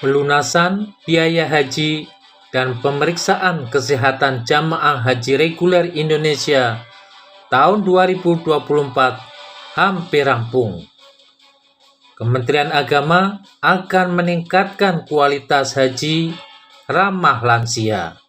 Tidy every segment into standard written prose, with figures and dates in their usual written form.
Pelunasan biaya haji dan pemeriksaan kesehatan jamaah haji reguler Indonesia tahun 2024 hampir rampung. Kementerian Agama akan meningkatkan kualitas haji ramah lansia.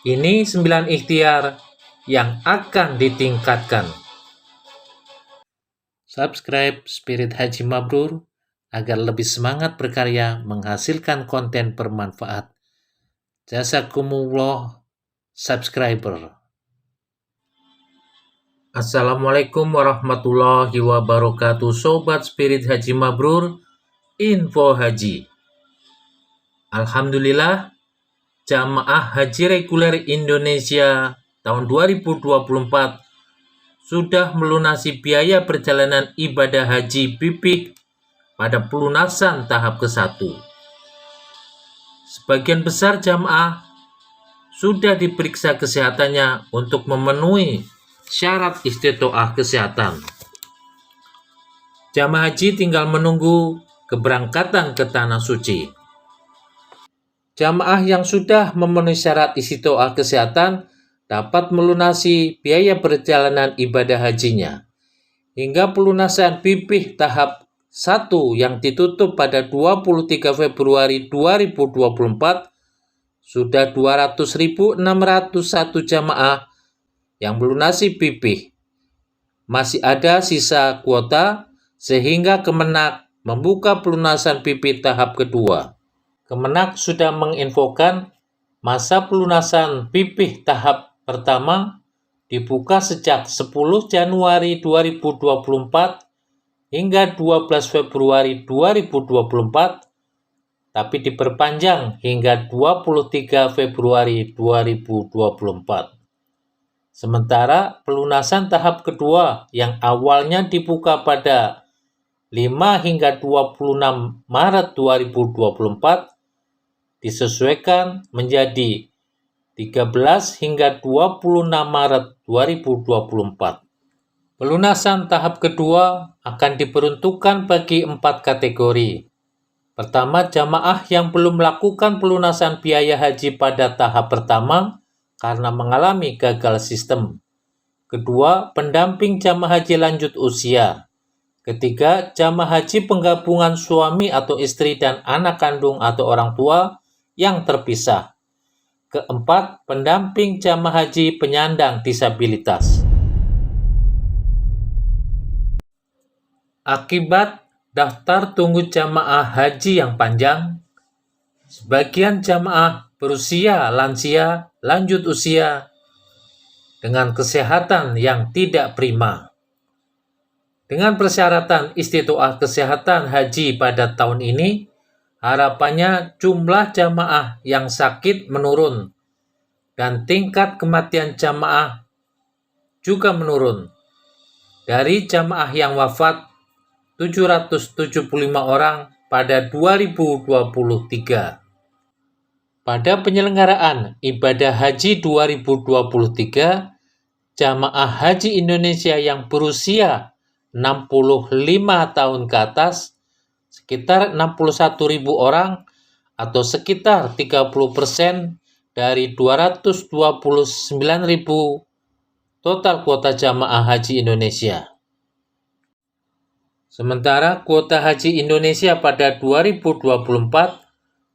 Ini 9 ikhtiar yang akan ditingkatkan. Subscribe Spirit Haji Mabrur agar lebih semangat berkarya menghasilkan konten bermanfaat. Jazakumullah subscriber. Assalamualaikum warahmatullahi wabarakatuh. Sobat Spirit Haji Mabrur, info haji. Alhamdulillah, jamaah haji reguler Indonesia tahun 2024 sudah melunasi biaya perjalanan ibadah haji BPIH pada pelunasan tahap ke-1. Sebagian besar jamaah sudah diperiksa kesehatannya untuk memenuhi syarat istitoah kesehatan. Jamaah haji tinggal menunggu keberangkatan ke Tanah Suci. Jamaah yang sudah memenuhi syarat istitoah kesehatan dapat melunasi biaya perjalanan ibadah hajinya. Hingga pelunasan BPIH tahap 1 yang ditutup pada 23 Februari 2024, sudah 200.601 jamaah yang melunasi BPIH. Masih ada sisa kuota sehingga Kemenak membuka pelunasan BPIH tahap kedua. Kemenak sudah menginfokan masa pelunasan BPIH tahap pertama dibuka sejak 10 Januari 2024 hingga 12 Februari 2024, tapi diperpanjang hingga 23 Februari 2024. Sementara pelunasan tahap kedua yang awalnya dibuka pada 5 hingga 26 Maret 2024 disesuaikan menjadi 13 hingga 26 Maret 2024. Pelunasan tahap kedua akan diperuntukkan bagi 4 kategori. Pertama, jamaah yang belum melakukan pelunasan biaya haji pada tahap pertama karena mengalami gagal sistem. Kedua, pendamping jamaah haji lanjut usia. Ketiga, jamaah haji penggabungan suami atau istri dan anak kandung atau orang tua yang terpisah. Keempat, pendamping jamaah haji penyandang disabilitas. Akibat daftar tunggu jamaah haji yang panjang, sebagian jamaah berusia lansia, lanjut usia, dengan kesehatan yang tidak prima. Dengan persyaratan istitoah kesehatan haji pada tahun ini, harapannya jumlah jamaah yang sakit menurun dan tingkat kematian jamaah juga menurun. Dari jamaah yang wafat 775 orang pada 2023. Pada penyelenggaraan ibadah haji 2023, jamaah haji Indonesia yang berusia 65 tahun ke atas sekitar 61.000 orang atau sekitar 30% dari 229.000 total kuota jamaah haji Indonesia. Sementara kuota haji Indonesia pada 2024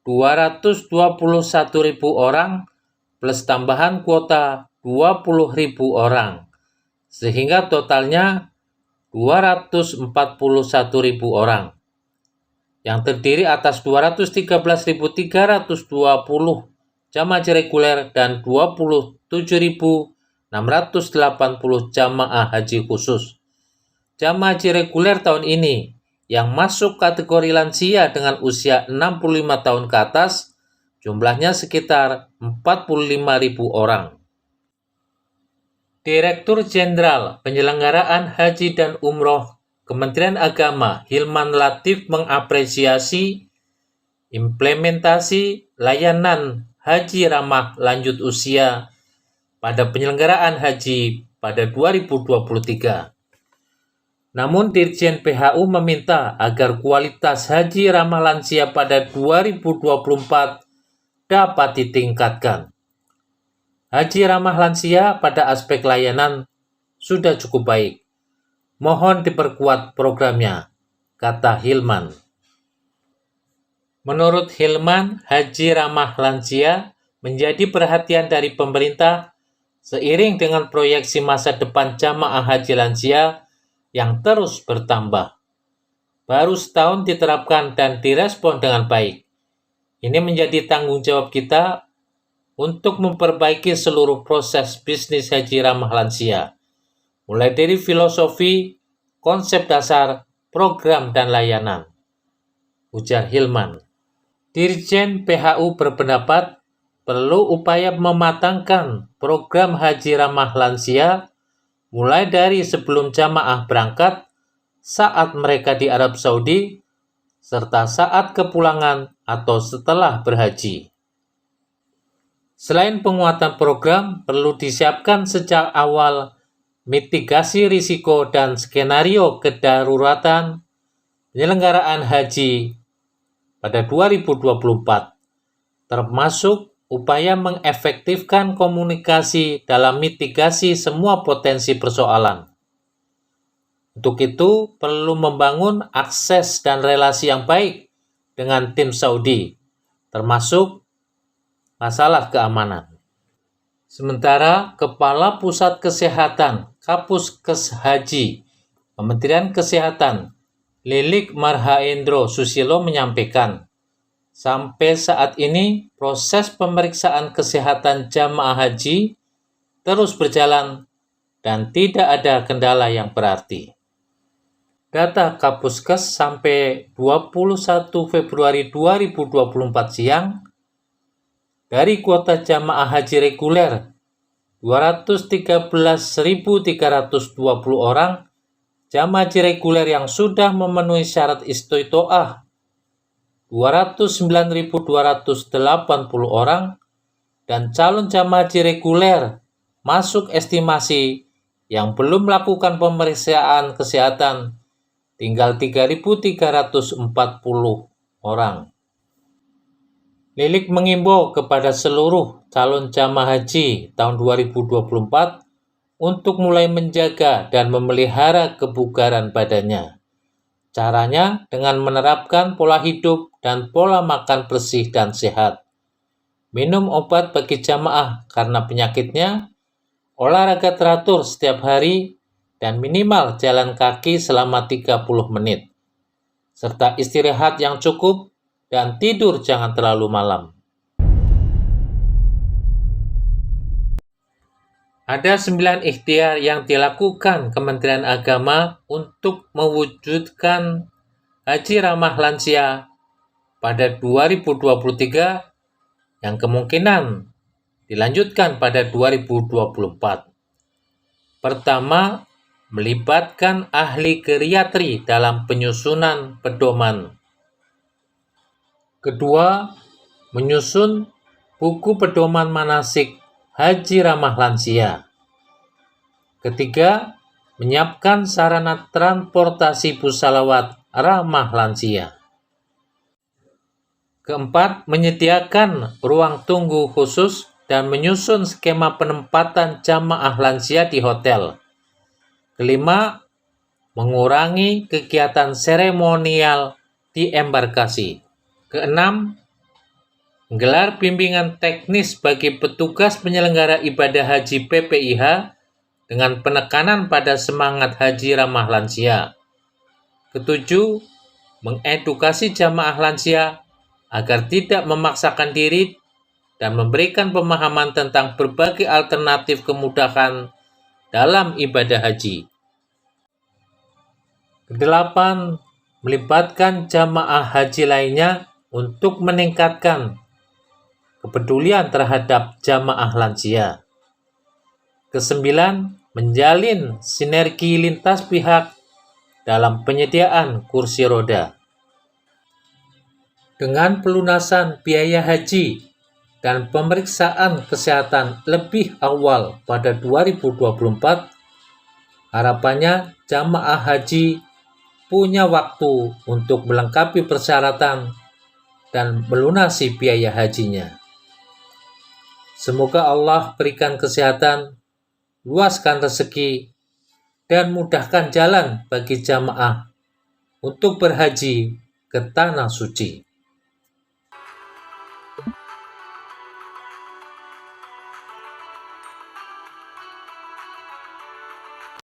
221.000 orang plus tambahan kuota 20.000 orang, sehingga totalnya 241.000 orang, yang terdiri atas 213.320 jamaah haji reguler dan 27.680 jamaah haji khusus. Jamaah haji reguler tahun ini yang masuk kategori lansia dengan usia 65 tahun ke atas, jumlahnya sekitar 45.000 orang. Direktur Jenderal Penyelenggaraan Haji dan Umroh Kementerian Agama Hilman Latif mengapresiasi implementasi layanan haji ramah lanjut usia pada penyelenggaraan haji pada 2023. Namun Dirjen PHU meminta agar kualitas haji ramah lansia pada 2024 dapat ditingkatkan. Haji ramah lansia pada aspek layanan sudah cukup baik. Mohon diperkuat programnya, kata Hilman. Menurut Hilman, haji ramah lansia menjadi perhatian dari pemerintah seiring dengan proyeksi masa depan jamaah haji lansia yang terus bertambah. Baru setahun diterapkan dan direspon dengan baik. Ini menjadi tanggung jawab kita untuk memperbaiki seluruh proses bisnis haji ramah lansia, mulai dari filosofi, konsep dasar, program, dan layanan, ujar Hilman. Dirjen PHU berpendapat perlu upaya mematangkan program haji ramah lansia mulai dari sebelum jamaah berangkat, saat mereka di Arab Saudi, serta saat kepulangan atau setelah berhaji. Selain penguatan program, perlu disiapkan sejak awal mitigasi risiko dan skenario kedaruratan penyelenggaraan haji pada 2024, termasuk upaya mengefektifkan komunikasi dalam mitigasi semua potensi persoalan. Untuk itu, perlu membangun akses dan relasi yang baik dengan tim Saudi, termasuk masalah keamanan. Sementara Kepala Pusat Kesehatan Kapuskes Haji Kementerian Kesehatan Lilik Marhaendro Susilo menyampaikan, sampai saat ini proses pemeriksaan kesehatan jamaah haji terus berjalan dan tidak ada kendala yang berarti. Data Kapuskes sampai 21 Februari 2024 siang, dari kuota jamaah haji reguler 213.320 orang, jamaah haji reguler yang sudah memenuhi syarat istiqoah 209.280 orang, dan calon jamaah haji reguler masuk estimasi yang belum melakukan pemeriksaan kesehatan tinggal 3.340 orang. Lilik mengimbau kepada seluruh calon jamaah haji tahun 2024 untuk mulai menjaga dan memelihara kebugaran badannya. Caranya dengan menerapkan pola hidup dan pola makan bersih dan sehat. Minum obat bagi jamaah karena penyakitnya, olahraga teratur setiap hari, dan minimal jalan kaki selama 30 menit. Serta istirahat yang cukup dan tidur jangan terlalu malam. Ada 9 ikhtiar yang dilakukan Kementerian Agama untuk mewujudkan haji ramah lansia pada 2023 yang kemungkinan dilanjutkan pada 2024. Pertama, melibatkan ahli geriatri dalam penyusunan pedoman. Kedua, menyusun buku pedoman manasik haji ramah lansia. Ketiga, menyiapkan sarana transportasi bus salawat ramah lansia. Keempat, menyediakan ruang tunggu khusus dan menyusun skema penempatan jamaah lansia di hotel. Kelima, mengurangi kegiatan seremonial di embarkasi. Keenam, menggelar bimbingan teknis bagi petugas penyelenggara ibadah haji PPIH dengan penekanan pada semangat haji ramah lansia. Ketujuh, mengedukasi jamaah lansia agar tidak memaksakan diri dan memberikan pemahaman tentang berbagai alternatif kemudahan dalam ibadah haji. Kedelapan, melibatkan jamaah haji lainnya untuk meningkatkan kepedulian terhadap jamaah lansia. Kesembilan, menjalin sinergi lintas pihak dalam penyediaan kursi roda. Dengan pelunasan biaya haji dan pemeriksaan kesehatan lebih awal pada 2024, Harapannya jamaah haji punya waktu untuk melengkapi persyaratan dan melunasi biaya hajinya. Semoga Allah berikan kesehatan, luaskan rezeki, dan mudahkan jalan bagi jamaah untuk berhaji ke Tanah Suci.